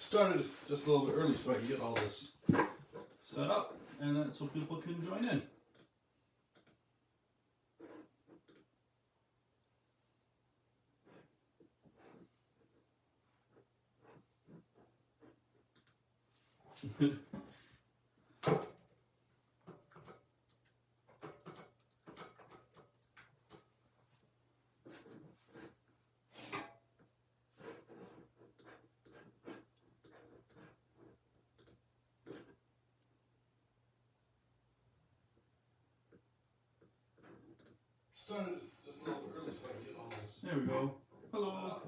started just a little bit early so I can get all this set up and then so people can join in. Started just a little bit early so I can get all this. There we go. Hello.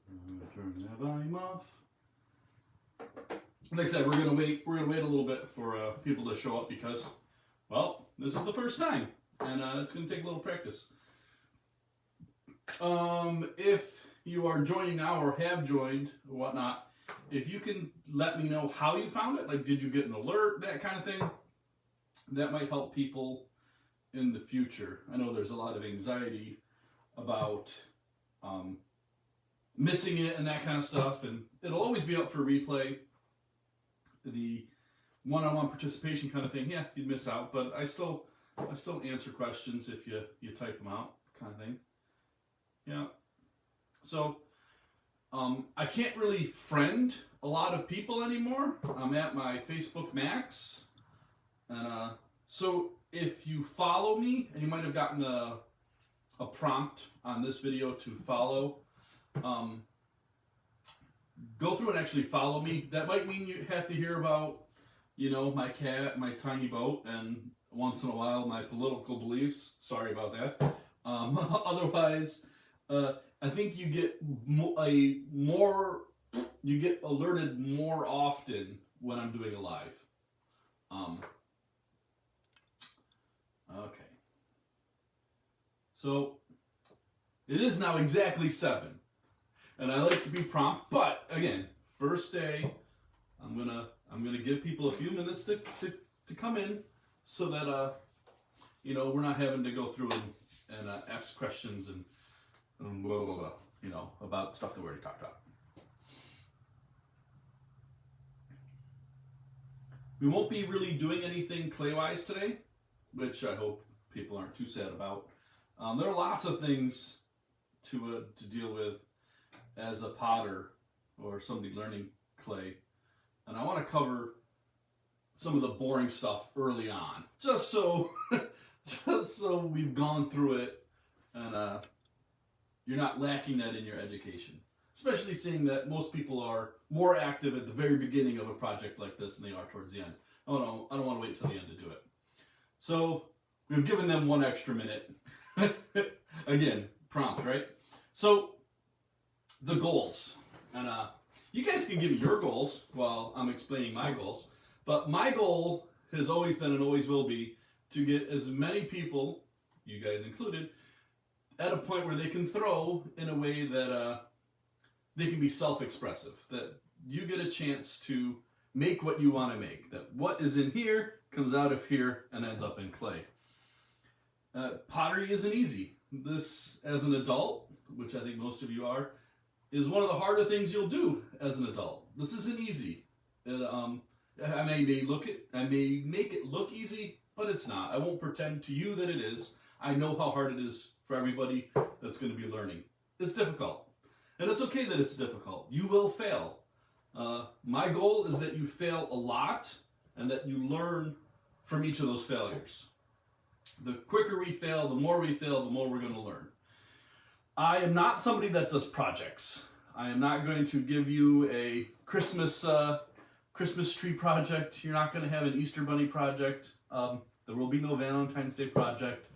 I'm gonna turn that volume off. Like I said, we're gonna wait a little bit for people to show up because, well, this is the first time, and it's gonna take a little practice. If you are joining now or have joined or whatnot, if you can let me know how you found it, like did you get an alert, that kind of thing, that might help people in the future. I know there's a lot of anxiety about missing it and that kind of stuff, and it'll always be up for replay. The one-on-one participation kind of thing, yeah, you'd miss out, but I still answer questions if you type them out, kind of thing. Yeah. So I can't really friend a lot of people anymore. I'm at my Facebook max, and so if you follow me, and you might have gotten a prompt on this video to follow, go through and actually follow me. That might mean you have to hear about, my cat, my tiny boat, and once in a while my political beliefs. Sorry about that. Otherwise, I think you get you get alerted more often when I'm doing a live. Okay. So it is now exactly 7. And I like to be prompt, but again, first day, I'm gonna give people a few minutes to come in so that we're not having to go through and ask questions and blah blah blah, about stuff that we already talked about. We won't be really doing anything clay-wise today, which I hope people aren't too sad about. There are lots of things to deal with as a potter or somebody learning clay, and I want to cover some of the boring stuff early on, just so we've gone through it and you're not lacking that in your education, especially seeing that most people are more active at the very beginning of a project like this than they are towards the end. I don't want to wait till the end to do it. So we've given them 1 extra minute. Again, prompt, right? So the goals, and you guys can give me your goals while I'm explaining my goals, but my goal has always been and always will be to get as many people, you guys included, at a point where they can throw in a way that they can be self-expressive, that you get a chance to make what you want to make, that what is in here comes out of here and ends up in clay. Pottery isn't easy. This, as an adult, which I think most of you are, is one of the harder things you'll do as an adult. This isn't easy. I may make it look easy, but it's not. I won't pretend to you that it is. I know how hard it is for everybody that's going to be learning. It's difficult. And it's okay that it's difficult. You will fail. My goal is that you fail a lot and that you learn from each of those failures. The quicker we fail, the more we fail, the more we're going to learn. I am not somebody that does projects. I am not going to give you a Christmas tree project. You're not going to have an Easter bunny project. There will be no Valentine's Day project.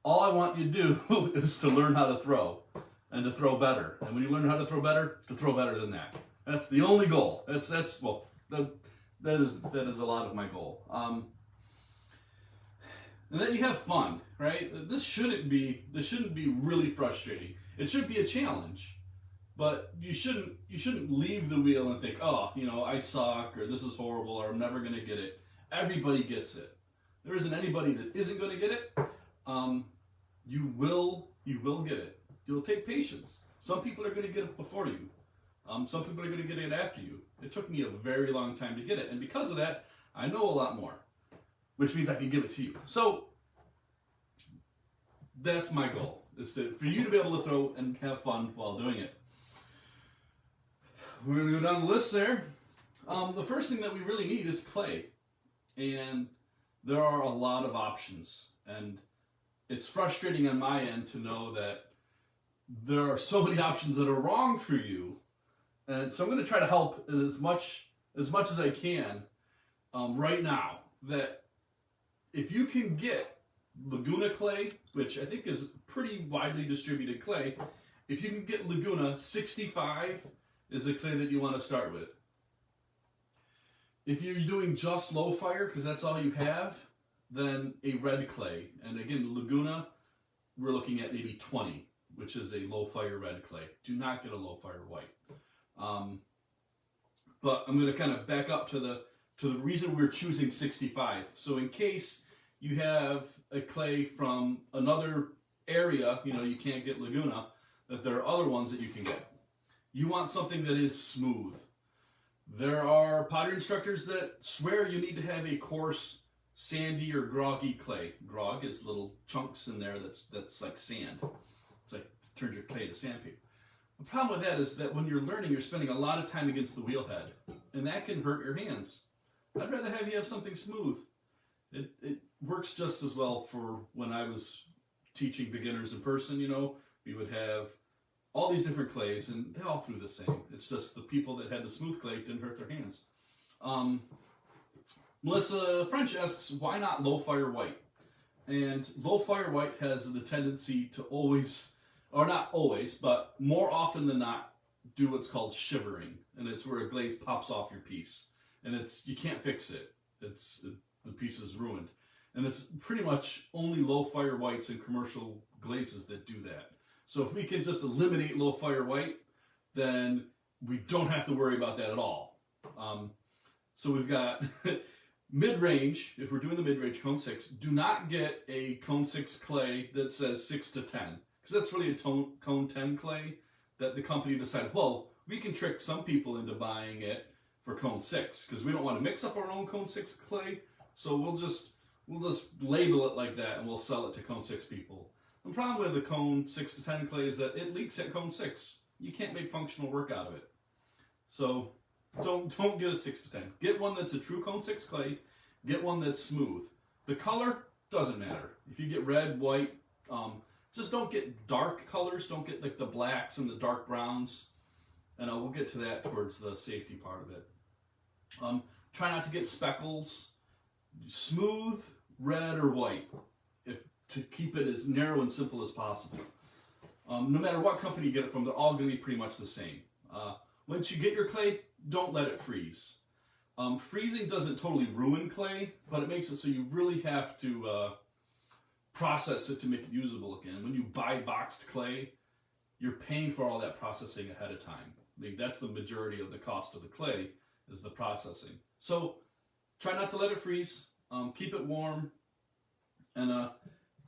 All I want you to do is to learn how to throw and to throw better. And when you learn how to throw better than that. That's the only goal. That is a lot of my goal. And then you have fun, right? This shouldn't be really frustrating. It should be a challenge, but you shouldn't leave the wheel and think, oh, I suck, or this is horrible, or I'm never gonna get it. Everybody gets it. There isn't anybody that isn't gonna get it. You will get it. It'll take patience. Some people are gonna get it before you. Some people are going to get it after you. It took me a very long time to get it, and because of that, I know a lot more, which means I can give it to you. So that's my goal, is for you to be able to throw and have fun while doing it. We're going to go down the list there. The first thing that we really need is clay, and there are a lot of options, and it's frustrating on my end to know that there are so many options that are wrong for you. And so I'm going to try to help as much as I can right now. That if you can get Laguna clay, which I think is pretty widely distributed clay, if you can get Laguna 65 is the clay that you want to start with. If you're doing just low fire, because that's all you have, then a red clay. And again, Laguna, we're looking at maybe 20, which is a low fire red clay. Do not get a low fire white. But I'm going to kind of back up to the reason we're choosing 65. So in case you have a clay from another area, you can't get Laguna, that there are other ones that you can get. You want something that is smooth. There are pottery instructors that swear you need to have a coarse, sandy or groggy clay. Grog is little chunks in there that's like sand. It's like it turns your clay to sandpaper. The problem with that is that when you're learning, you're spending a lot of time against the wheel head, and that can hurt your hands. I'd rather have you have something smooth. It works just as well for when I was teaching beginners in person, we would have all these different clays, and they all flew the same. It's just the people that had the smooth clay didn't hurt their hands. Melissa French asks, why not low fire white? And low fire white has the tendency to always, or not always, but more often than not, do what's called shivering. And it's where a glaze pops off your piece. And you can't fix it. The piece is ruined. And it's pretty much only low fire whites and commercial glazes that do that. So if we can just eliminate low fire white, then we don't have to worry about that at all. So we've got mid-range. If we're doing the mid-range cone 6, do not get a cone 6 clay that says 6 to 10, because that's really a cone 10 clay that the company decided, well, we can trick some people into buying it for cone 6, because we don't want to mix up our own cone 6 clay, so we'll just label it like that and we'll sell it to cone 6 people. The problem with the cone 6 to 10 clay is that it leaks at cone 6. You can't make functional work out of it. So don't get a 6 to 10. Get one that's a true cone 6 clay. Get one that's smooth. The color doesn't matter. If you get red, white, just don't get dark colors. Don't get like the blacks and the dark browns. And we'll get to that towards the safety part of it. Try not to get speckles. Smooth, red, or white, to keep it as narrow and simple as possible. No matter what company you get it from, they're all going to be pretty much the same. Once you get your clay, don't let it freeze. Freezing doesn't totally ruin clay, but it makes it so you really have to process it to make it usable again. When you buy boxed clay, you're paying for all that processing ahead of time. I mean, that's the majority of the cost of the clay, is the processing. So try not to let it freeze. Keep it warm, and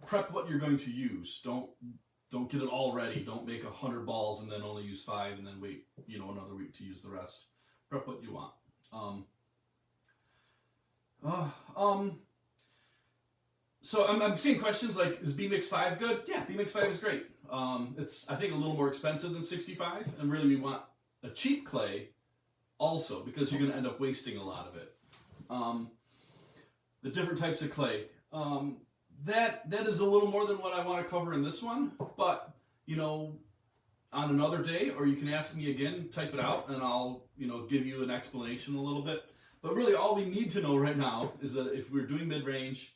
prep what you're going to use. Don't get it all ready. Don't make 100 balls and then only use 5 and then wait, another week to use the rest. Prep what you want. So I'm seeing questions like, is B-Mix 5 good? Yeah, B-Mix 5 is great. It's, I think, a little more expensive than 65, and really we want a cheap clay also, because you're going to end up wasting a lot of it. The different types of clay. That is a little more than what I want to cover in this one, but, on another day, or you can ask me again, type it out, and I'll, give you an explanation a little bit. But really all we need to know right now is that if we're doing mid-range,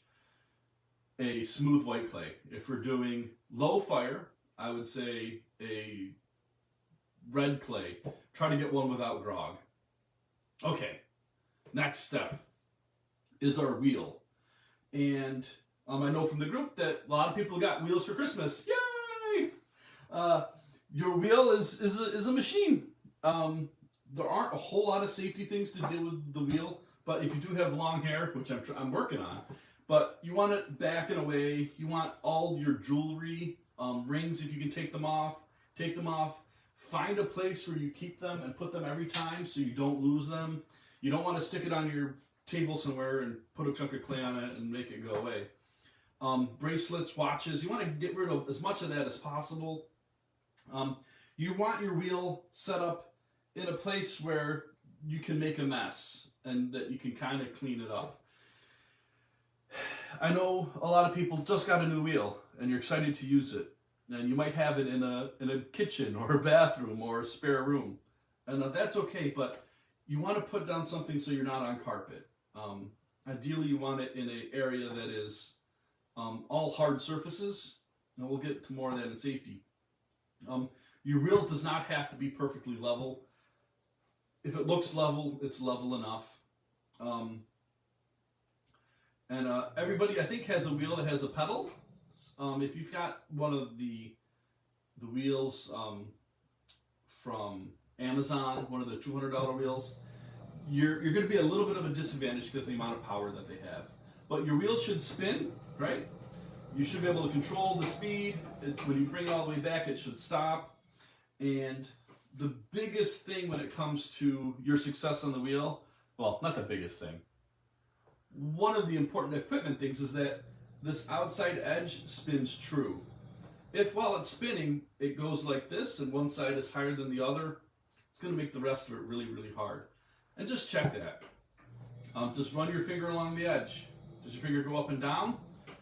a smooth white clay. If we're doing low fire, I would say a red clay. Try to get one without grog. Okay, next step is our wheel. And I know from the group that a lot of people got wheels for Christmas. Yay! Your wheel is a machine. There aren't a whole lot of safety things to deal with the wheel, but if you do have long hair, which I'm working on, but you want it back and away. You want all your jewelry, rings, if you can take them off. find a place where you keep them and put them every time so you don't lose them. You don't want to stick it on your table somewhere and put a chunk of clay on it and make it go away. Bracelets, watches, you want to get rid of as much of that as possible. You want your wheel set up in a place where you can make a mess and that you can kind of clean it up. I know a lot of people just got a new wheel and you're excited to use it. And you might have it in a kitchen or a bathroom or a spare room. And that's okay, but you want to put down something so you're not on carpet. Ideally, you want it in an area that is all hard surfaces. And we'll get to more of that in safety. Your wheel does not have to be perfectly level. If it looks level, it's level enough. Everybody, I think, has a wheel that has a pedal. If you've got one of the wheels from Amazon, one of the $200 wheels, you're going to be a little bit of a disadvantage because of the amount of power that they have. But your wheel should spin, right? You should be able to control the speed. When you bring it all the way back, it should stop. And the biggest thing when it comes to your success on the wheel, well, not the biggest thing. One of the important equipment things is that this outside edge spins true. If while it's spinning, it goes like this and one side is higher than the other, it's going to make the rest of it really, really hard. And just check that. Just run your finger along the edge. Does your finger go up and down?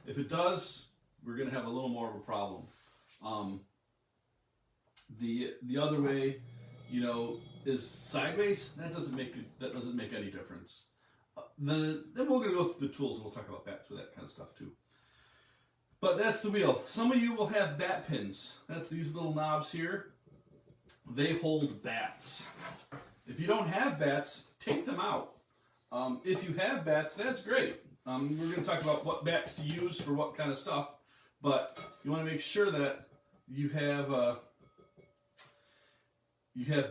If it does, we're going to have a little more of a problem. The other way, is sideways. That doesn't make any difference. Then we're going to go through the tools and we'll talk about bats with that kind of stuff too. But that's the wheel. Some of you will have bat pins. That's these little knobs here. They hold bats. If you don't have bats, take them out. If you have bats, that's great. We're going to talk about what bats to use for what kind of stuff. But you want to make sure that you have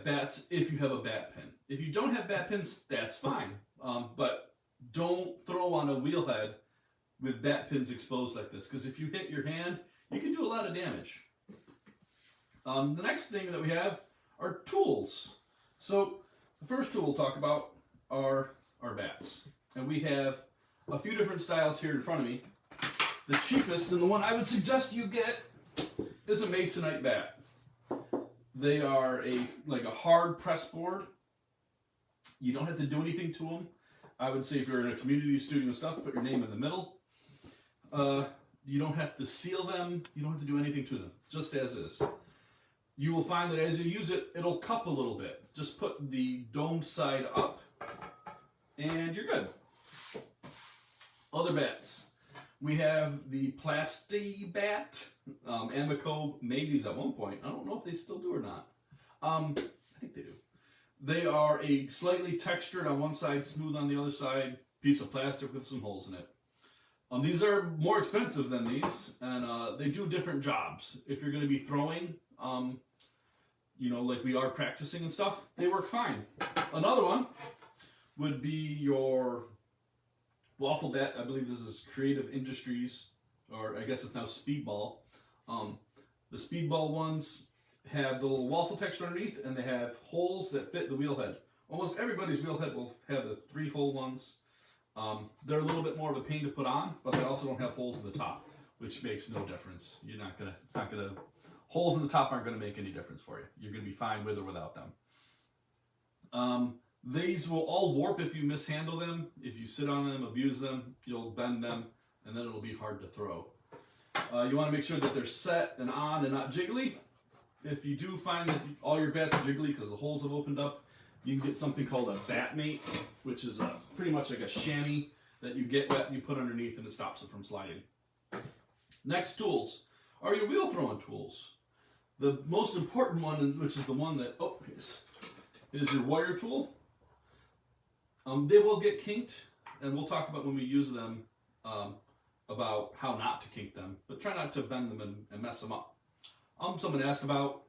bats if you have a bat pin. If you don't have bat pins, that's fine. But don't throw on a wheel head with bat pins exposed like this, because if you hit your hand, you can do a lot of damage. The next thing that we have are tools. So the first tool we'll talk about are our bats. And we have a few different styles here in front of me. The cheapest and the one I would suggest you get is a masonite bat. They are like a hard press board. You don't have to do anything to them. I would say if you're in a community studio stuff, put your name in the middle. You don't have to seal them. You don't have to do anything to them, just as is. You will find that as you use it, it'll cup a little bit. Just put the domed side up, and you're good. Other bats. We have the Plasti bat. Amico made these at one point. I don't know if they still do or not. I think they do. They are a slightly textured on one side, smooth on the other side, piece of plastic with some holes in it. These are more expensive than these, and they do different jobs. If you're going to be throwing, like we are practicing and stuff, they work fine. Another one would be your waffle bat. I believe this is Creative Industries, or I guess it's now Speedball. The Speedball ones have the little waffle texture underneath, and they have holes that fit the wheel head. Almost everybody's wheel head will have the 3-hole ones. They're a little bit more of a pain to put on, but they also don't have holes in the top, which makes no difference. Holes in the top aren't gonna make any difference for you. You're gonna be fine with or without them. These will all warp if you mishandle them. If you sit on them, abuse them, you'll bend them, and then it'll be hard to throw. You wanna make sure that they're set and on and not jiggly. If you do find that all your bats are jiggly because the holes have opened up, you can get something called a bat mate, which is pretty much like a chamois that you get wet and you put underneath and it stops it from sliding. Next tools are your wheel throwing tools. The most important one, which is the one that, is your wire tool. They will get kinked, and we'll talk about when we use them about how not to kink them, but try not to bend them and mess them up. Someone asked about,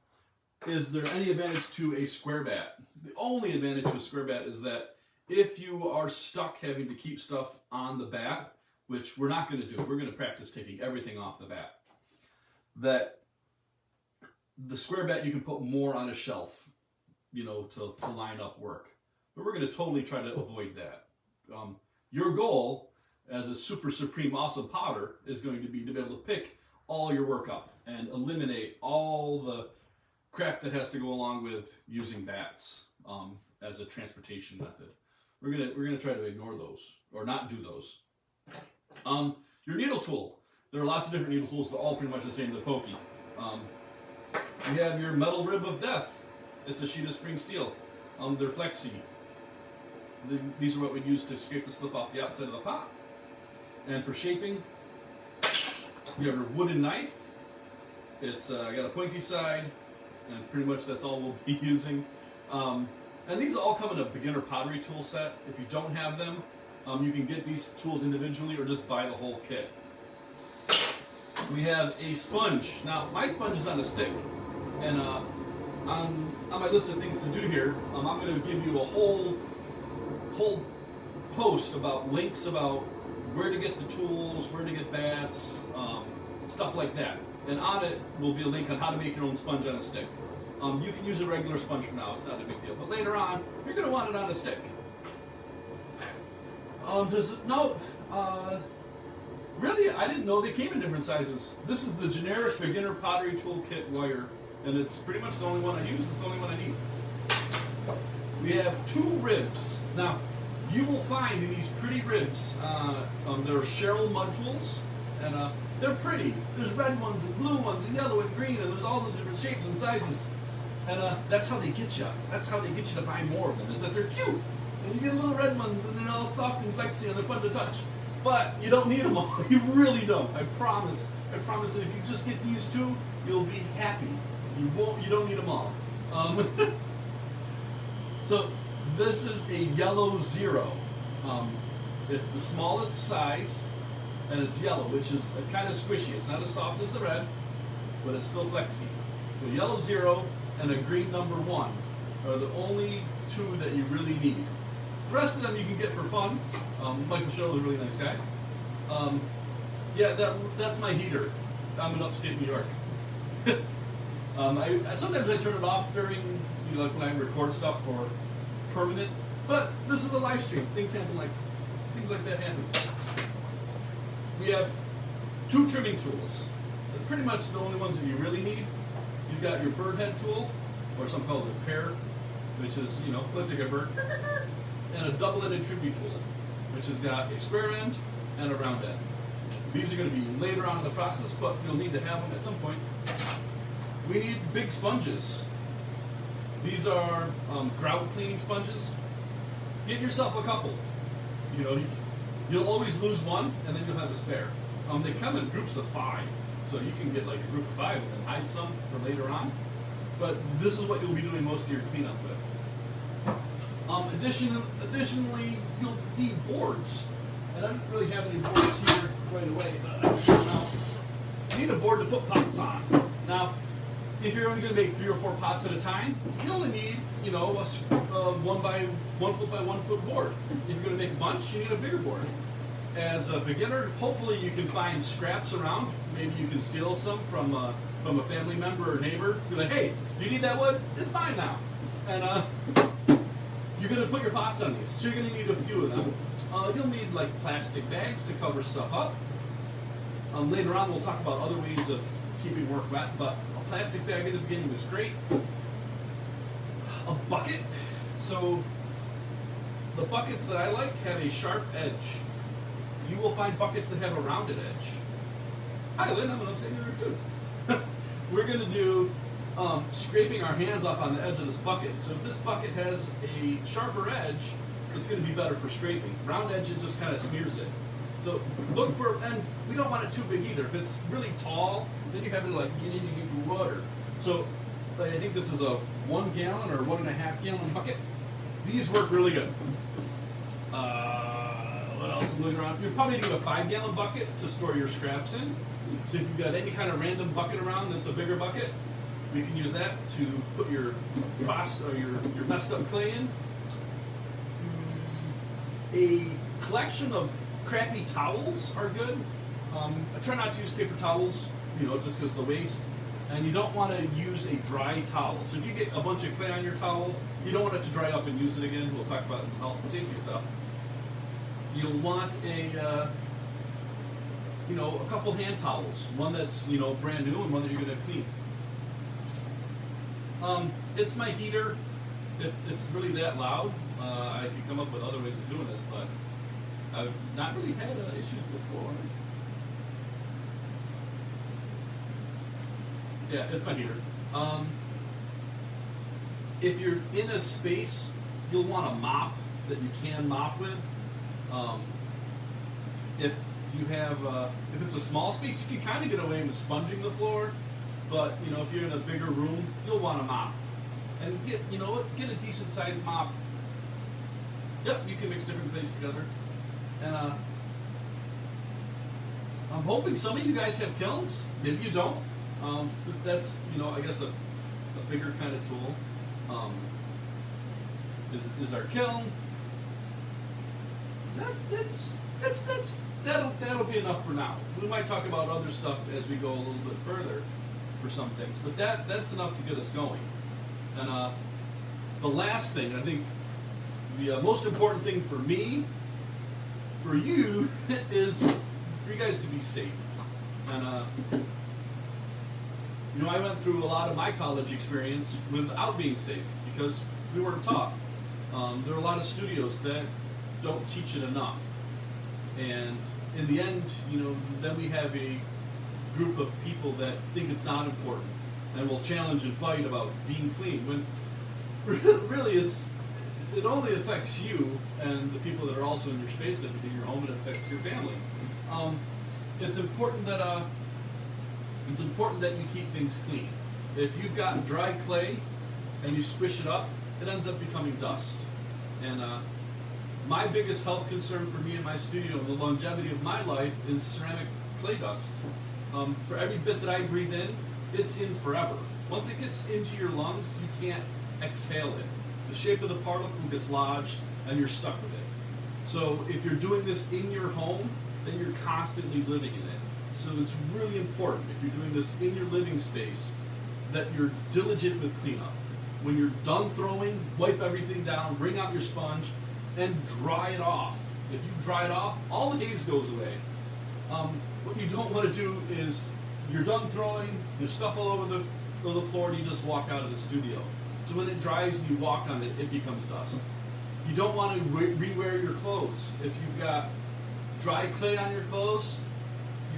is there any advantage to a square bat? The only advantage to a square bat is that if you are stuck having to keep stuff on the bat, which we're not going to do, we're going to practice taking everything off the bat, that the square bat, you can put more on a shelf, you know, to line up work. But we're going to totally try to avoid that. Your goal as a super supreme awesome potter is going to be able to pick all your work up and eliminate all the crap that has to go along with using bats as a transportation method. We're gonna try to ignore those or not do those. Your needle tool. There are lots of different needle tools. They're all pretty much the same. They're pokey. You have your metal rib of death. It's a sheet of spring steel. They're flexi. These are what we use to scrape the slip off the outside of the pot. And for shaping, you have your wooden knife. It's got a pointy side, and pretty much that's all we'll be using. And these all come in a beginner pottery tool set. If you don't have them, you can get these tools individually or just buy the whole kit. We have a sponge. Now, my sponge is on a stick, and on my list of things to do here, I'm going to give you a whole post about links about where to get the tools, where to get bats, stuff like that. And on it will be a link on how to make your own sponge on a stick. You can use a regular sponge for now, it's not a big deal. But later on, you're going to want it on a stick. Really, I didn't know they came in different sizes. This is the generic beginner pottery toolkit wire, and it's pretty much the only one I use, it's the only one I need. We have 2 ribs. Now, you will find in these pretty ribs, there are Cheryl mud tools, and they're pretty. There's red ones and blue ones and yellow and green, and there's all the different shapes and sizes. And that's how they get you. That's how they get you to buy more of them, is that they're cute. And you get little red ones, and they're all soft and flexy, and they're fun to touch. But you don't need them all. You really don't. I promise. I promise that if you just get these 2, you'll be happy. You don't need them all. So this is a yellow 0. It's the smallest size, and it's yellow, which is kind of squishy. It's not as soft as the red, but it's still flexy. So yellow 0 and a green number 1 are the only 2 that you really need. The rest of them you can get for fun. Michael Shuttle's a really nice guy. Yeah, that's my heater. I'm in upstate New York. Sometimes I turn it off during, like when I record stuff for permanent. But this is a live stream. Things like that happen. We have 2 trimming tools. They're pretty much the only ones that you really need. You've got your bird head tool, or some call it a pear, which is, looks like a bird, and a double-ended trimming tool, which has got a square end and a round end. These are going to be later on in the process, but you'll need to have them at some point. We need big sponges. These are grout cleaning sponges. Get yourself a couple. You'll always lose one, and then you'll have a spare. They come in groups of 5, so you can get like a group of 5 and then hide some for later on. But this is what you'll be doing most of your cleanup with. Additionally, you'll need boards. And I don't really have any boards here right away, but you need a board to put pots on. Now, if you're only going to make 3 or 4 pots at a time, you only need, a 1 by 1 foot by 1 foot board. If you're going to make a bunch, you need a bigger board. As a beginner, hopefully you can find scraps around. Maybe you can steal some from a family member or neighbor. Be like, hey, do you need that wood? It's mine now. And you're going to put your pots on these, so you're going to need a few of them. You'll need like plastic bags to cover stuff up. Later on, we'll talk about other ways of keeping work wet, but a plastic bag at the beginning is great. A bucket. So the buckets that I like have a sharp edge. You will find buckets that have a rounded edge. Hi, Lynn, I'm an upstate New York too. We're going to do scraping our hands off on the edge of this bucket. So if this bucket has a sharper edge, it's going to be better for scraping. Round edge, it just kind of smears it. So look for, and we don't want it too big either. If it's really tall, then you have to like get in to get water. So I think this is a 1 gallon or 1.5 gallon bucket. These work really good. What else I'm looking around? You're probably need a 5 gallon bucket to store your scraps in. So if you've got any kind of random bucket around that's a bigger bucket, we can use that to put your your messed up clay in. A collection of crappy towels are good. I try not to use paper towels, just because of the waste. And you don't want to use a dry towel. So if you get a bunch of clay on your towel, you don't want it to dry up and use it again. We'll talk about health and safety stuff. You'll want a couple hand towels. One that's brand new and one that you're going to clean. It's my heater. If it's really that loud, I can come up with other ways of doing this, but I've not really had issues before. Yeah, it's my heater. If you're in a space, you'll want a mop that you can mop with. If you have, if it's a small space, you can kind of get away with sponging the floor. But if you're in a bigger room, you'll want a mop, and get a decent sized mop. Yep, you can mix different clays together, and I'm hoping some of you guys have kilns. Maybe you don't. That's I guess a bigger kind of tool. Is our kiln. That'll be enough for now. We might talk about other stuff as we go a little bit further for some things, but that's enough to get us going. And the last thing, I think, the most important thing for me, for you, is for you guys to be safe. And I went through a lot of my college experience without being safe because we weren't taught. There are a lot of studios that don't teach it enough, and in the end, then we have a group of people that think it's not important and will challenge and fight about being clean when really it only affects you and the people that are also in your space, that in your home, and it affects your family. It's important that you keep things clean. If you've got dry clay and you squish it up, it ends up becoming dust. And my biggest health concern for me in my studio, the longevity of my life, is ceramic clay dust. For every bit that I breathe in, it's in forever. Once it gets into your lungs, you can't exhale it. The shape of the particle gets lodged and you're stuck with it. So if you're doing this in your home, then you're constantly living in it. So it's really important, if you're doing this in your living space, that you're diligent with cleanup. When you're done throwing, wipe everything down, bring out your sponge, and dry it off. If you dry it off, all the haze goes away. What you don't want to do is, you're done throwing, there's stuff all over the floor, and you just walk out of the studio. So when it dries and you walk on it, it becomes dust. You don't want to re-wear your clothes. If you've got dry clay on your clothes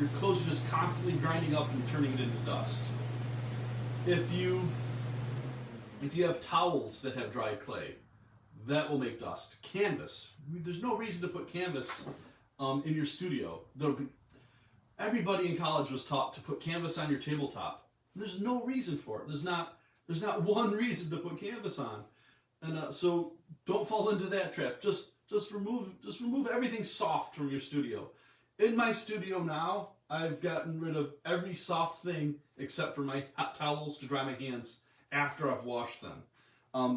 are just constantly grinding up and turning it into dust. If you have towels that have dry clay, that will make dust. Canvas. There's no reason to put canvas in your studio. Everybody in college was taught to put canvas on your tabletop. There's no reason for it. There's not one reason to put canvas on. And so don't fall into that trap. Just remove everything soft from your studio. In my studio now, I've gotten rid of every soft thing except for my hot towels to dry my hands after I've washed them.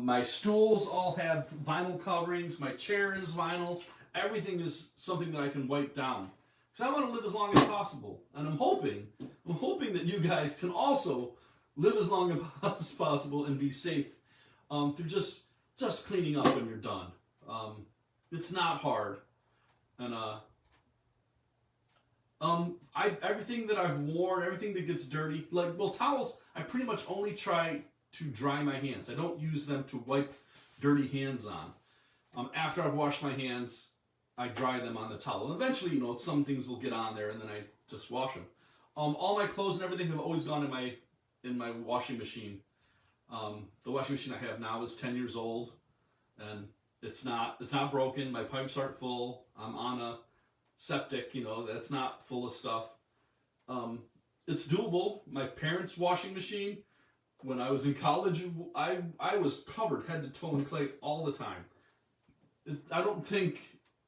My stools all have vinyl coverings. My chair is vinyl. Everything is something that I can wipe down. Because I want to live as long as possible. And I'm hoping that you guys can also live as long as possible and be safe through just cleaning up when you're done. It's not hard. And everything that I've worn, everything that gets dirty, towels, I pretty much only try to dry my hands. I don't use them to wipe dirty hands on. After I've washed my hands, I dry them on the towel. And eventually, some things will get on there, and then I just wash them. All my clothes and everything have always gone in my washing machine. The washing machine I have now is 10 years old, and it's not broken. My pipes aren't full. I'm on a septic, that's not full of stuff. It's doable. My parents' washing machine, when I was in college, I was covered head to toe in clay all the time. I don't think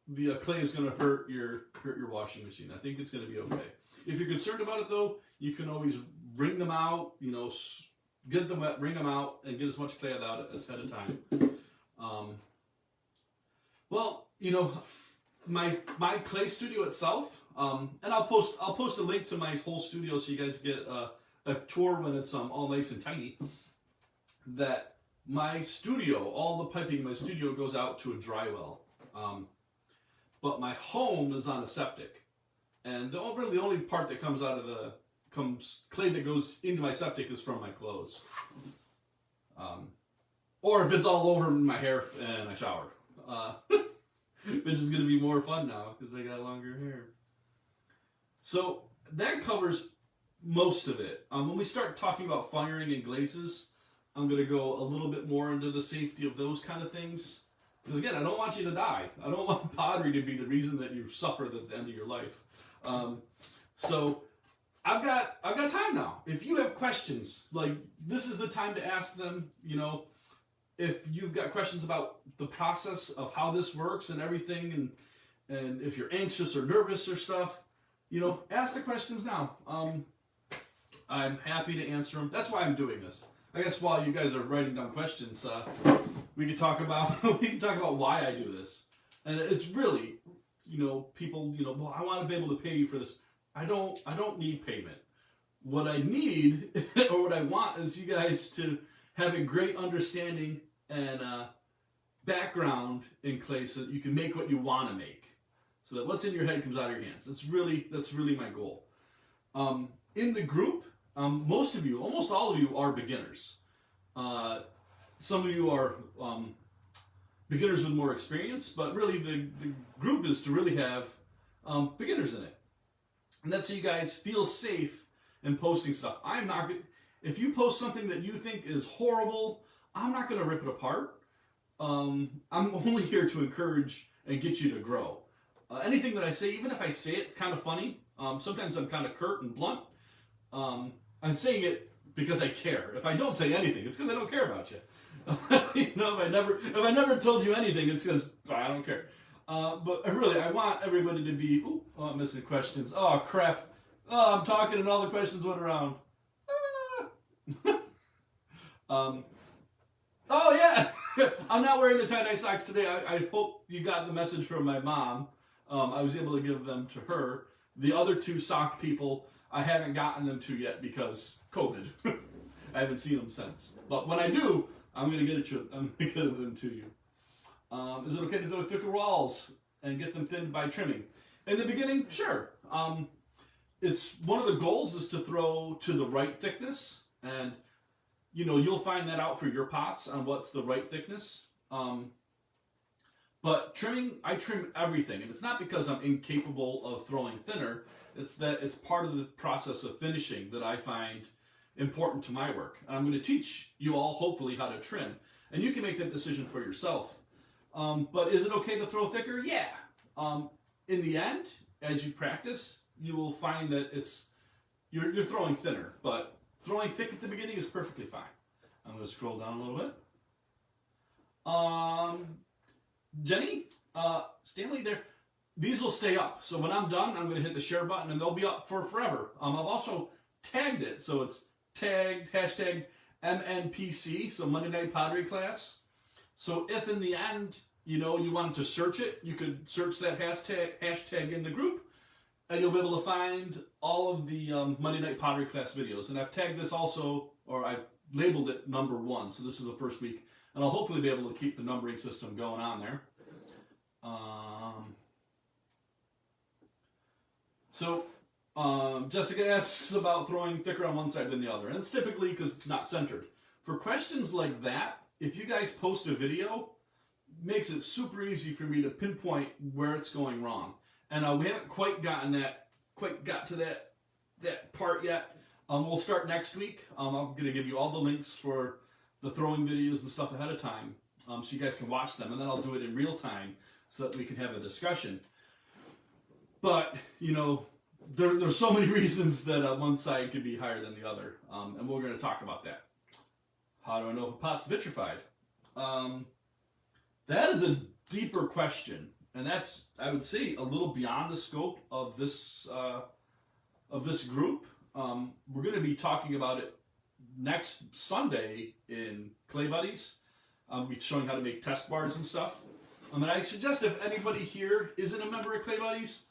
the clay is going to hurt your washing machine. I think it's going to be okay. If you're concerned about it, though, you can always wring them out, get them wet, wring them out, and get as much clay out as ahead of time. My clay studio itself, and I'll post a link to my whole studio so you guys get a tour when it's all nice and tiny, that my studio, all the piping in my studio goes out to a dry well. But my home is on a septic. And really the only part that comes out of clay that goes into my septic is from my clothes. Or if it's all over my hair and I showered. Which is going to be more fun now because I got longer hair. So that covers most of it. When we start talking about firing and glazes, I'm going to go a little bit more into the safety of those kind of things. Because again, I don't want you to die. I don't want pottery to be the reason that you suffer at the end of your life. So I've got time now. If you have questions, like this is the time to ask them. You know, if you've got questions about the process of how this works and everything, and if you're anxious or nervous or stuff, you know, ask the questions now. I'm happy to answer them. That's why I'm doing this. I guess while you guys are writing down questions, we can talk about why I do this. And it's really, you know, people, you know, well, I want to be able to pay you for this. I don't need payment. What I need or what I want is you guys to have a great understanding and background in clay so that you can make what you want to make. So that what's in your head comes out of your hands. That's really my goal. In the group, most of you, almost all of you, are beginners. Some of you are beginners with more experience, but really the group is to really have beginners in it. And that's so you guys feel safe in posting stuff. I'm not going if you post something that you think is horrible, I'm not going to rip it apart. I'm only here to encourage and get you to grow. Anything that I say, even if I say it kind of funny, sometimes I'm kind of curt and blunt. I'm saying it because I care. If I don't say anything, it's because I don't care about you. You know, if I never told you anything, it's because I don't care. But really, I want everybody to be. I'm missing questions. Oh crap! Oh, I'm talking and all the questions went around. Oh yeah, I'm not wearing the tie-dye socks today. I hope you got the message from my mom. I was able to give them to her. The other two sock people, I haven't gotten them to yet because COVID. I haven't seen them since. But when I do, I'm gonna get them to you. Is it okay to throw thicker walls and get them thinned by trimming? In the beginning, sure. It's one of the goals is to throw to the right thickness, and you know you'll find that out for your pots on what's the right thickness. But trimming, I trim everything, and it's not because I'm incapable of throwing thinner. It's that it's part of the process of finishing that I find important to my work. And I'm going to teach you all, hopefully, how to trim. And you can make that decision for yourself. But is it okay to throw thicker? Yeah. In the end, as you practice, you will find that you're throwing thinner. But throwing thick at the beginning is perfectly fine. I'm going to scroll down a little bit. Jenny, Stanley, these will stay up. So when I'm done, I'm going to hit the share button, and they'll be up for forever. I've also tagged it, so it's tagged, hashtag MNPC, so Monday Night Pottery Class. So if in the end, you know, you wanted to search it, you could search that hashtag in the group, and you'll be able to find all of the Monday Night Pottery Class videos. And I've tagged this also, or I've labeled it number 1, so this is the first week. And I'll hopefully be able to keep the numbering system going on there. Jessica asks about throwing thicker on one side than the other. And it's typically because it's not centered. For questions like that, if you guys post a video, makes it super easy for me to pinpoint where it's going wrong. And we haven't quite got to that part yet. We'll start next week. I'm going to give you all the links for the throwing videos and stuff ahead of time, so you guys can watch them, and then I'll do it in real time so that we can have a discussion. But, you know, there's so many reasons that one side could be higher than the other, and we're going to talk about that. How do I know if a pot's vitrified? That is a deeper question, and that's, I would say, a little beyond the scope of this group. We're going to be talking about it next Sunday in Clay Buddies. I'll be showing how to make test bars and stuff. And I suggest if anybody here isn't a member of Clay Buddies,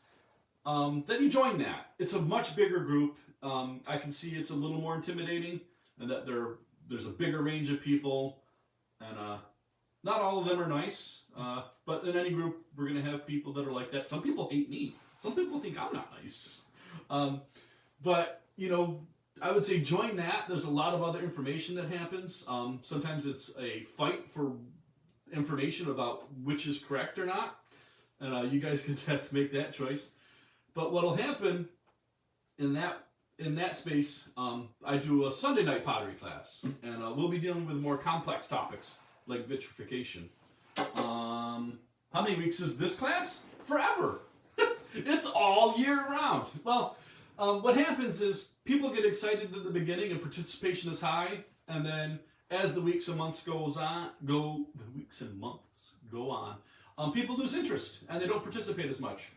then you join that. It's a much bigger group. I can see it's a little more intimidating, and that there's a bigger range of people, and not all of them are nice. But in any group, we're going to have people that are like that. Some people hate me. Some people think I'm not nice. But, you know, I would say join that. There's a lot of other information that happens. Sometimes it's a fight for information about which is correct or not. And you guys can have to make that choice. But what'll happen in that space, I do a Sunday night pottery class. And we'll be dealing with more complex topics like vitrification. How many weeks is this class? Forever. It's all year round. Well, what happens is people get excited at the beginning and participation is high, and then as the weeks and months go on, people lose interest and they don't participate as much.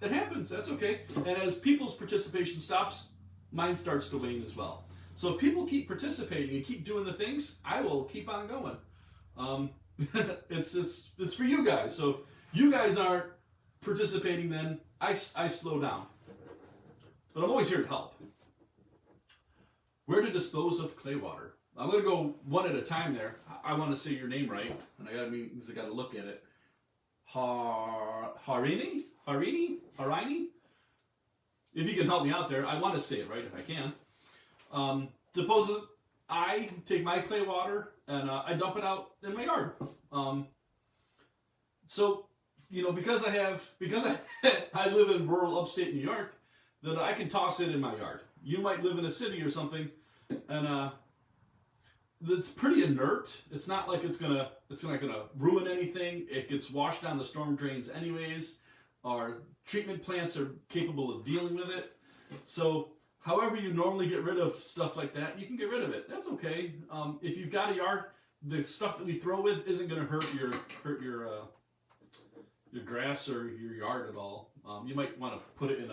It happens. That's okay. And as people's participation stops, mine starts to wane as well. So if people keep participating and keep doing the things, I will keep on going. It's for you guys. So if you guys aren't participating, then I slow down. But I'm always here to help. Where to dispose of clay water? I'm going to go one at a time there. I want to say your name right, and I got to look at it. Harini? If you can help me out there, I want to say it right if I can. I take my clay water and I dump it out in my yard. So, you know, because I live in rural upstate New York, that I can toss it in my yard. You might live in a city or something, and it's pretty inert. It's not like it's not gonna ruin anything. It gets washed down the storm drains anyways. Our treatment plants are capable of dealing with it. So however you normally get rid of stuff like that, you can get rid of it. That's okay. If you've got a yard, the stuff that we throw with isn't gonna hurt your grass or your yard at all. You might want to put it in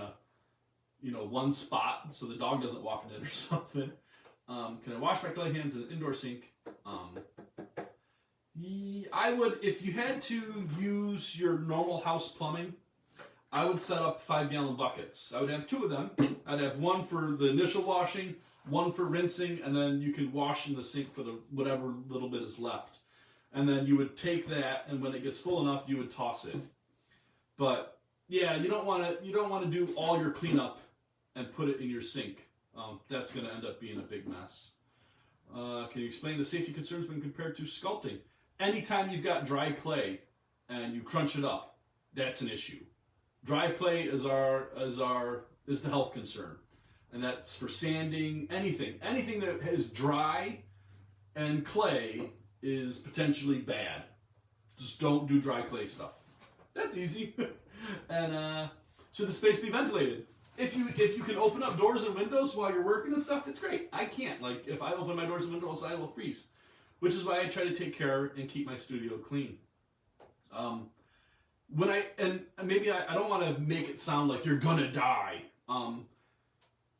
one spot so the dog doesn't walk in it or something. Can I wash my clay hands in an indoor sink? I would, if you had to use your normal house plumbing, I would set up 5-gallon buckets. I would have 2 of them. I'd have one for the initial washing, one for rinsing, and then you can wash in the sink for the whatever little bit is left. And then you would take that, and when it gets full enough, you would toss it. But yeah, you don't want to do all your cleanup and put it in your sink. That's going to end up being a big mess. Can you explain the safety concerns when compared to sculpting? Anytime you've got dry clay and you crunch it up, that's an issue. Dry clay is the health concern, and that's for sanding. Anything that is dry and clay is potentially bad. Just don't do dry clay stuff. That's easy. And should the space be ventilated? If you can open up doors and windows while you're working and stuff, it's great. I can't. Like, if I open my doors and windows, I will freeze. Which is why I try to take care and keep my studio clean. Maybe I don't want to make it sound like you're gonna die.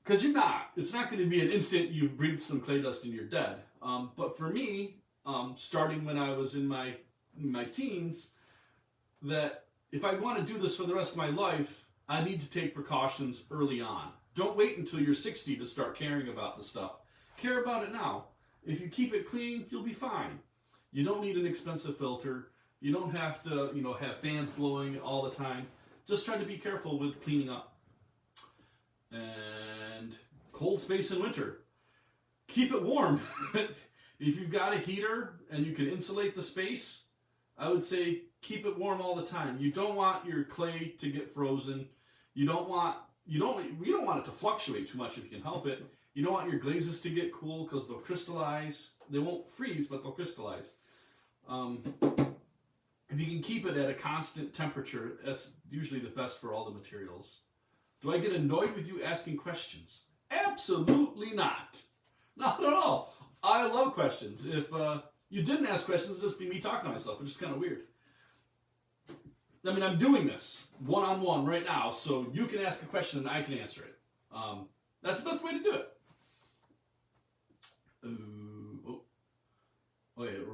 Because you're not. It's not going to be an instant you've breathed some clay dust and you're dead. But for me, starting when I was in my teens, that if I want to do this for the rest of my life, I need to take precautions early on. Don't wait until you're 60 to start caring about the stuff. Care about it now. If you keep it clean, you'll be fine. You don't need an expensive filter. You don't have to, have fans blowing all the time. Just try to be careful with cleaning up. And cold space in winter. Keep it warm. If you've got a heater and you can insulate the space, I would say keep it warm all the time. You don't want your clay to get frozen. You don't want it to fluctuate too much if you can help it. You don't want your glazes to get cool because they'll crystallize. They won't freeze, but they'll crystallize. If you can keep it at a constant temperature, that's usually the best for all the materials. Do I get annoyed with you asking questions? Absolutely not. Not at all. I love questions. If you didn't ask questions, it'd just be me talking to myself, which is kind of weird. I mean, I'm doing this one-on-one right now, so you can ask a question and I can answer it. That's the best way to do it. Rainy.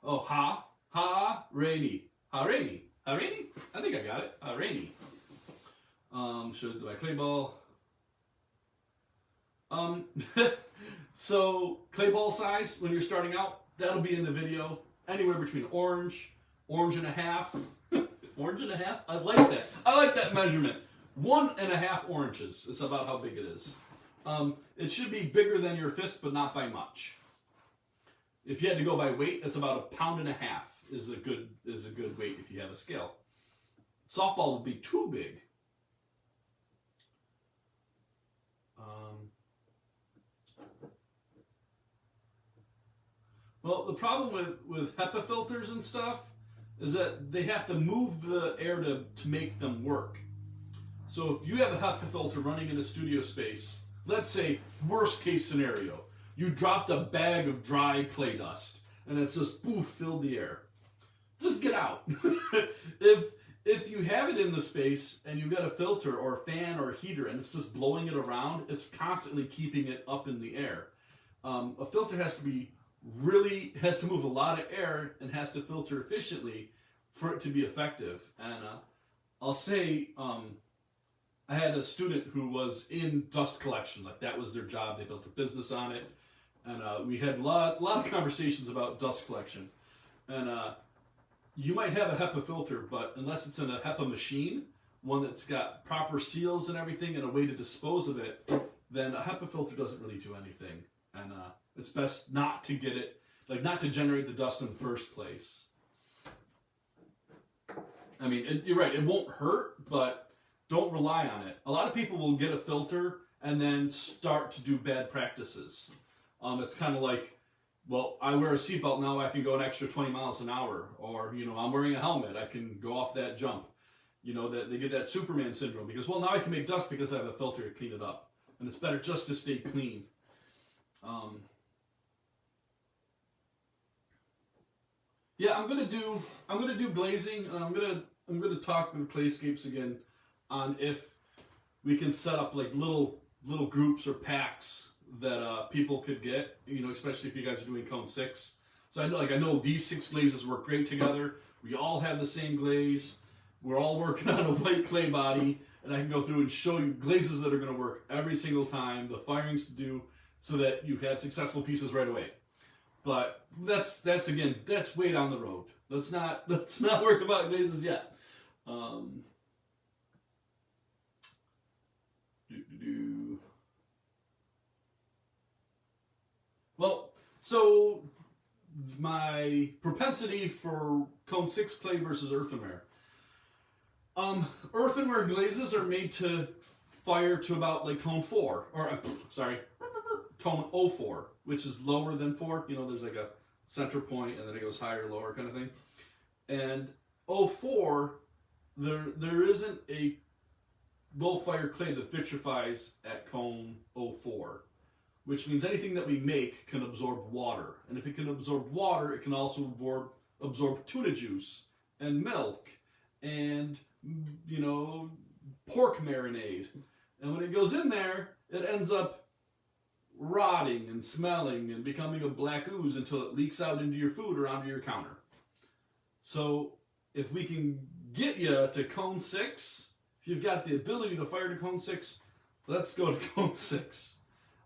Ha, rainy. I think I got it. Rainy. Showed my clay ball. So clay ball size when you're starting out, that'll be in the video. Anywhere between orange and a half. Orange and a half? I like that. I like that measurement. 1.5 oranges is about how big it is. It should be bigger than your fist, but not by much. If you had to go by weight, it's about 1.5 pounds is a good weight if you have a scale. Softball would be too big. Well, the problem with HEPA filters and stuff is that they have to move the air to make them work. So if you have a HEPA filter running in a studio space, let's say worst case scenario, you dropped a bag of dry clay dust and it's just poof filled the air. Just get out. If you have it in the space and you've got a filter or a fan or a heater and it's just blowing it around, it's constantly keeping it up in the air. A filter has to move a lot of air and has to filter efficiently for it to be effective. And I'll say I had a student who was in dust collection, like that was their job. They built a business on it, and we had a lot of conversations about dust collection. And you might have a HEPA filter, but unless it's in a HEPA machine, one that's got proper seals and everything and a way to dispose of it, then a HEPA filter doesn't really do anything. And it's best not to get it, not to generate the dust in the first place. I mean, you're right, it won't hurt, but don't rely on it. A lot of people will get a filter and then start to do bad practices. It's kind of like, well, I wear a seatbelt now, I can go an extra 20 miles an hour. Or, I'm wearing a helmet, I can go off that jump. That they get that Superman syndrome because, well, now I can make dust because I have a filter to clean it up. And it's better just to stay clean. Yeah, I'm gonna do glazing, and I'm gonna talk with Clayscapes again on if we can set up like little groups or packs that people could get, especially if you guys are doing cone 6. So I know these 6 glazes work great together. We all have the same glaze. We're all working on a white clay body, and I can go through and show you glazes that are going to work every single time, the firings to do, so that you have successful pieces right away. But that's way down the road. Let's not worry about glazes yet. Well, so my propensity for cone 6 clay versus earthenware. Earthenware glazes are made to fire to about like cone 4, or cone 04, which is lower than 4. There's like a center point and then it goes higher, lower kind of thing. And 04, there isn't a low fire clay that vitrifies at cone 04, which means anything that we make can absorb water. And if it can absorb water, it can also absorb tuna juice and milk and, pork marinade. And when it goes in there, it ends up rotting and smelling and becoming a black ooze until it leaks out into your food or onto your counter. So if we can get you to cone 6, if you've got the ability to fire to cone 6, let's go to cone 6.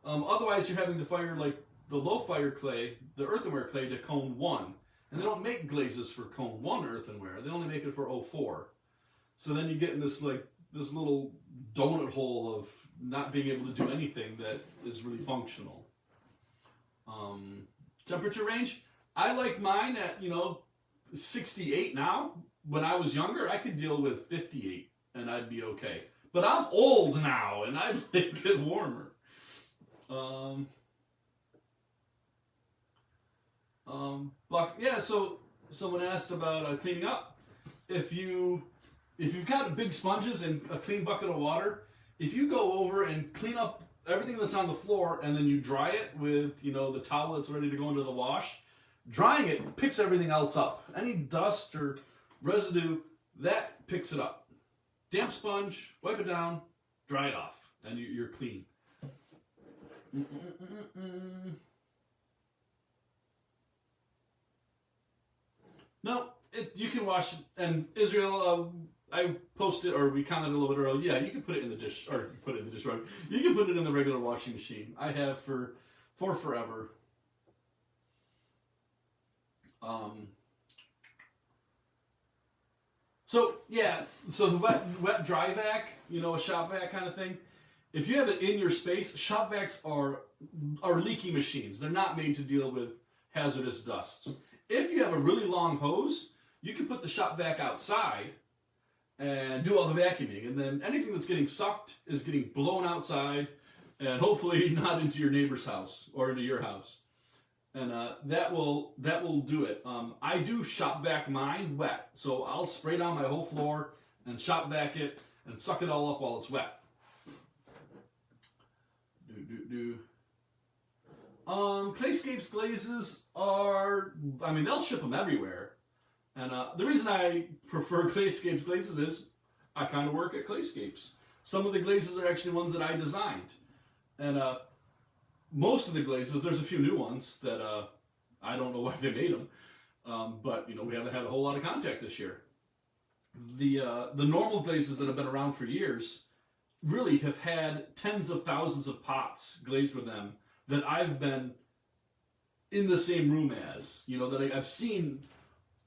Otherwise, you're having to fire like the low fire clay, the earthenware clay, to cone 1. And they don't make glazes for cone 1 earthenware. They only make it for 04. So then you get in this little donut hole of not being able to do anything that is really functional. Temperature range, I like mine at 68 now. When I was younger, I could deal with 58 and I'd be okay. But I'm old now and I'd like it warmer. So someone asked about cleaning up. If you've got big sponges and a clean bucket of water, if you go over and clean up everything that's on the floor and then you dry it with, the towel that's ready to go into the wash, drying it picks everything else up. Any dust or residue, that picks it up. Damp sponge, wipe it down, dry it off, and you're clean. No, you can wash it. And Israel, I posted, or we commented a little bit earlier. Yeah, you can put it in the dish, or you put it in the dishwasher. You can put it in the regular washing machine. I have for forever. So yeah, so the wet dry vac, you know, a shop vac kind of thing. If you have it in your space, shop vacs are leaky machines. They're not made to deal with hazardous dusts. If you have a really long hose, you can put the shop vac outside and do all the vacuuming, and then anything that's getting sucked is getting blown outside, and hopefully not into your neighbor's house or into your house. And that will do it. I do shop vac mine wet, so I'll spray down my whole floor and shop vac it and suck it all up while it's wet. Clayscapes glazes are, I mean, they'll ship them everywhere. And the reason I prefer Clayscapes glazes is I kind of work at Clayscapes. Some of the glazes are actually ones that I designed. And most of the glazes, there's a few new ones that I don't know why they made them. But, you know, we haven't had a whole lot of contact this year. The normal glazes that have been around for years really have had tens of thousands of pots glazed with them that I've been in the same room as. You know, that I've seen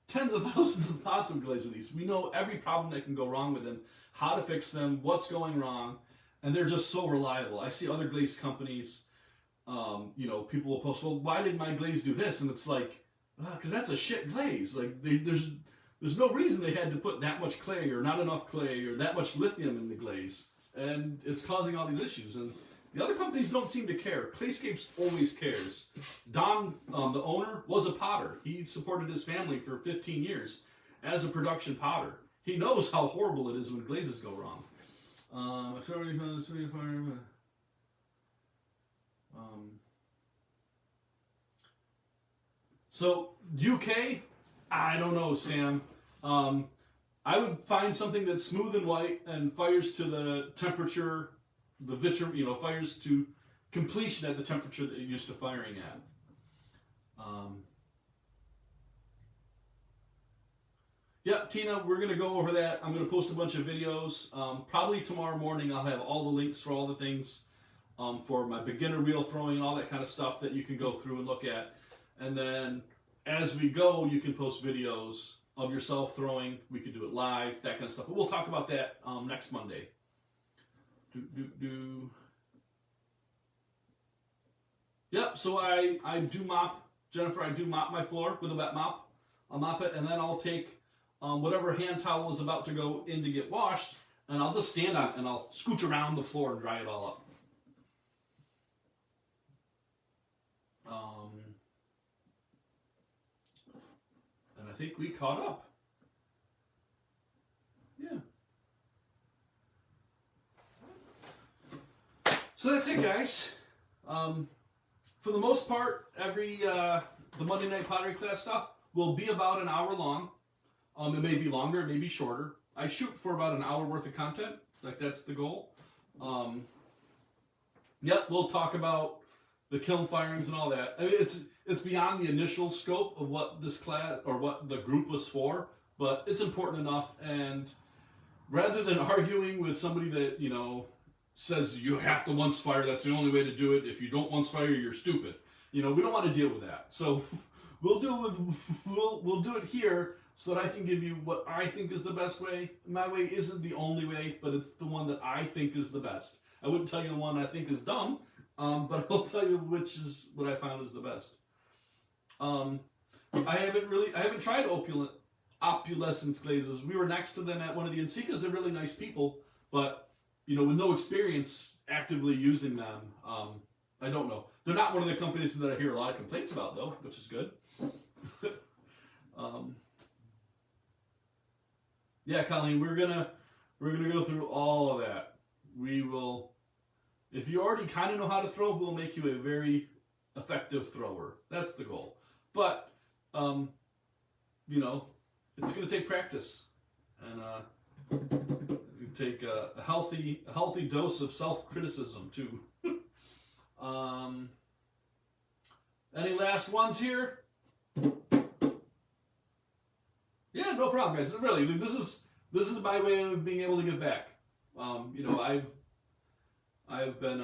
tens of thousands of pots of glazed with these. We know every problem that can go wrong with them, how to fix them, what's going wrong, and they're just so reliable. I see other glaze companies, you know, people will post, well, why did my glaze do this? And it's like, because that's a shit glaze. Like, there's no reason they had to put that much clay or not enough clay or that much lithium in the glaze. And it's causing all these issues. And the other companies don't seem to care. Clayscapes always cares. Don, the owner, was a potter. He supported his family for 15 years as a production potter. He knows how horrible it is when glazes go wrong. So, UK, I don't know, Sam. I would find something that's smooth and white and fires to the temperature, the vitro, you know, fires to completion at the temperature that you're used to firing at. Yeah, Tina, we're going to go over that. I'm going to post a bunch of videos. Probably tomorrow morning I'll have all the links for all the things for my beginner reel throwing and all that kind of stuff that you can go through and look at. And then as we go, you can post videos of yourself throwing. We could do it live, that kind of stuff. But we'll talk about that next Monday. Yep, so I do mop, Jennifer, I do mop my floor with a wet mop. I'll mop it, and then I'll take whatever hand towel is about to go in to get washed, and I'll just stand on it, and I'll scooch around the floor and dry it all up. And I think we caught up. Yeah. So that's it, guys. For the most part, the Monday night pottery class stuff will be about an hour long. It may be longer, it may be shorter. I shoot for about an hour worth of content. Like, that's the goal. Yep, we'll talk about the kiln firings and all that. I mean, it's beyond the initial scope of what this class or what the group was for, but it's important enough. And rather than arguing with somebody that, you know, says you have to once fire, that's the only way to do it. If you don't once fire, you're stupid. You know, we don't want to deal with that. So we'll do it here so that I can give you what I think is the best way. My way isn't the only way, but it's the one that I think is the best. I wouldn't tell you the one I think is dumb, but I'll tell you which is what I found is the best. I haven't tried opulescence glazes. We were next to them at one of the Ensicas. They're really nice people, but you know, with no experience actively using them, I don't know. They're not one of the companies that I hear a lot of complaints about, though, which is good. Yeah, Colleen, we're gonna go through all of that. We will, if you already kind of know how to throw, we'll make you a very effective thrower. That's the goal. But you know, it's gonna take practice, and take a healthy dose of self-criticism too. Any last ones here? Yeah, no problem, guys. Really, this is this is my way of being able to give back. You know, I've been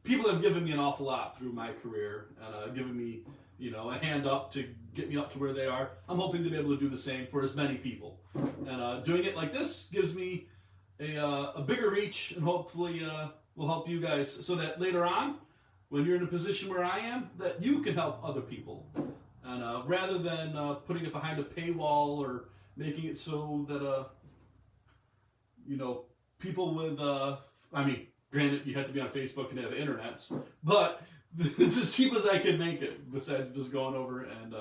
people have given me an awful lot through my career and given me, you know, a hand up to get me up to where they are. I'm hoping to be able to do the same for as many people. And doing it like this gives me a bigger reach, and hopefully will help you guys so that later on, when you're in a position where I am, that you can help other people. And rather than putting it behind a paywall or making it so that, you know, people with, I mean, granted, you have to be on Facebook and have internets, but it's as cheap as I can make it, besides just going over and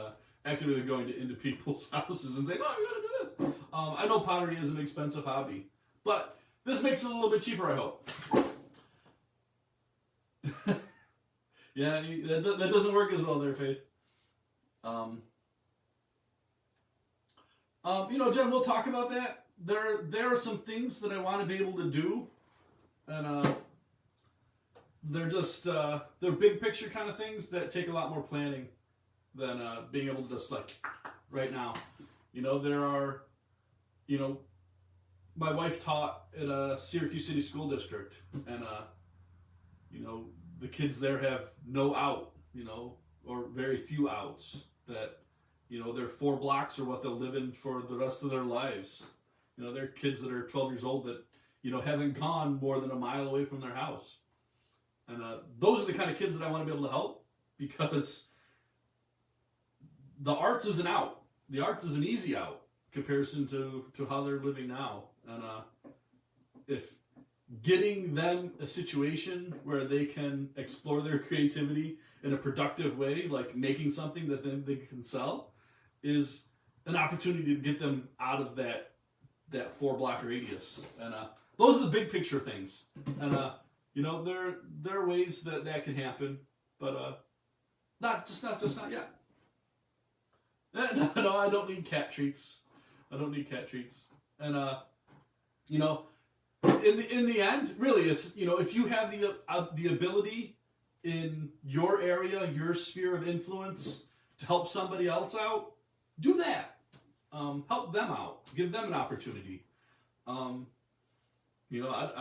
actively going into people's houses and saying, oh, you gotta do this. I know pottery is an expensive hobby, but this makes it a little bit cheaper, I hope. Yeah, that doesn't work as well there, Faith. You know, Jen, we'll talk about that. There are some things that I want to be able to do, and they're just they're big picture kind of things that take a lot more planning than being able to just like right now. You know, there are, you know, my wife taught at a Syracuse City School District, and you know, the kids there have no out, you know, or very few outs. That, you know, their 4 blocks are what they'll live in for the rest of their lives. You know, they're kids that are 12 years old that, you know, haven't gone more than a mile away from their house. And those are the kind of kids that I want to be able to help, because the arts is an out. The arts is an easy out in comparison to how they're living now. And if getting them a situation where they can explore their creativity in a productive way, like making something that then they can sell, is an opportunity to get them out of that 4-block radius. And those are the big picture things. And you know, there are ways that can happen, but not yet. No, I don't need cat treats. I don't need cat treats. And you know, in the end, really, it's, you know, if you have the ability in your area, your sphere of influence, to help somebody else out, do that. Help them out. Give them an opportunity. You know,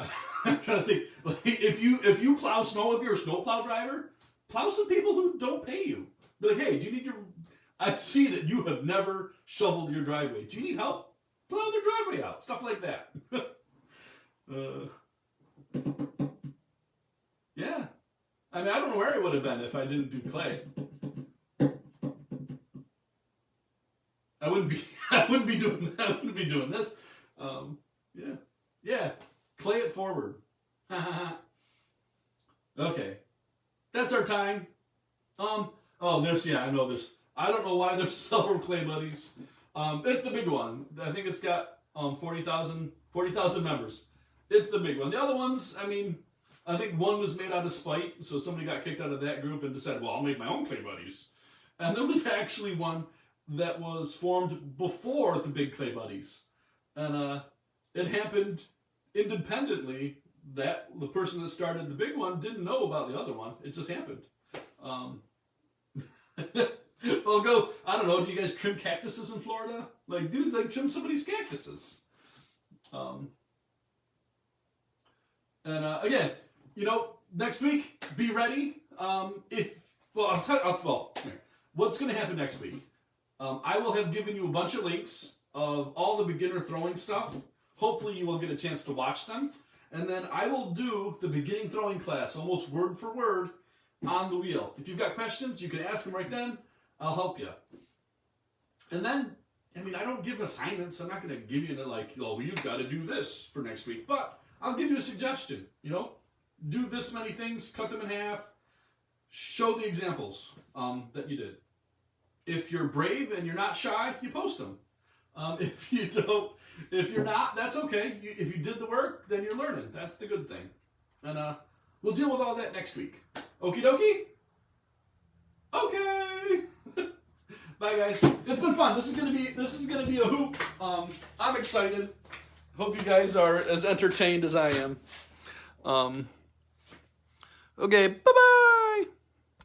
I'm trying to think. Like, if you plow snow, if you're a snowplow driver, plow some people who don't pay you. Be like, hey, do you need your? I see that you have never shoveled your driveway. Do you need help? Plow their driveway out. Stuff like that. Yeah. I mean, I don't know where I would have been if I didn't do clay. I wouldn't be doing this. Yeah. Clay it forward. Okay. That's our time. I know there's, I don't know why there's several clay buddies. It's the big one. I think it's got 40,000 members. It's the big one. The other ones, I mean, I think one was made out of spite, so somebody got kicked out of that group and decided, well, I'll make my own clay buddies. And there was actually one that was formed before the big clay buddies. And it happened independently, that the person that started the big one didn't know about the other one. It just happened. Well, I don't know, do you guys trim cactuses in Florida? Like, dude, like, trim somebody's cactuses. Again, you know, next week, be ready. What's going to happen next week? I will have given you a bunch of links of all the beginner throwing stuff. Hopefully you will get a chance to watch them. And then I will do the beginning throwing class, almost word for word, on the wheel. If you've got questions, you can ask them right then. I'll help you. And then, I mean, I don't give assignments. I'm not going to give you like, oh, you've got to do this for next week. But I'll give you a suggestion, you know. Do this many things, cut them in half, show the examples that you did. If you're brave and you're not shy, you post them. If you're not, that's okay. If you did the work, then you're learning. That's the good thing. And we'll deal with all that next week. Okie dokie? Okay. Bye guys. It's been fun. This is gonna be a hoop. I'm excited. Hope you guys are as entertained as I am. Okay, bye-bye.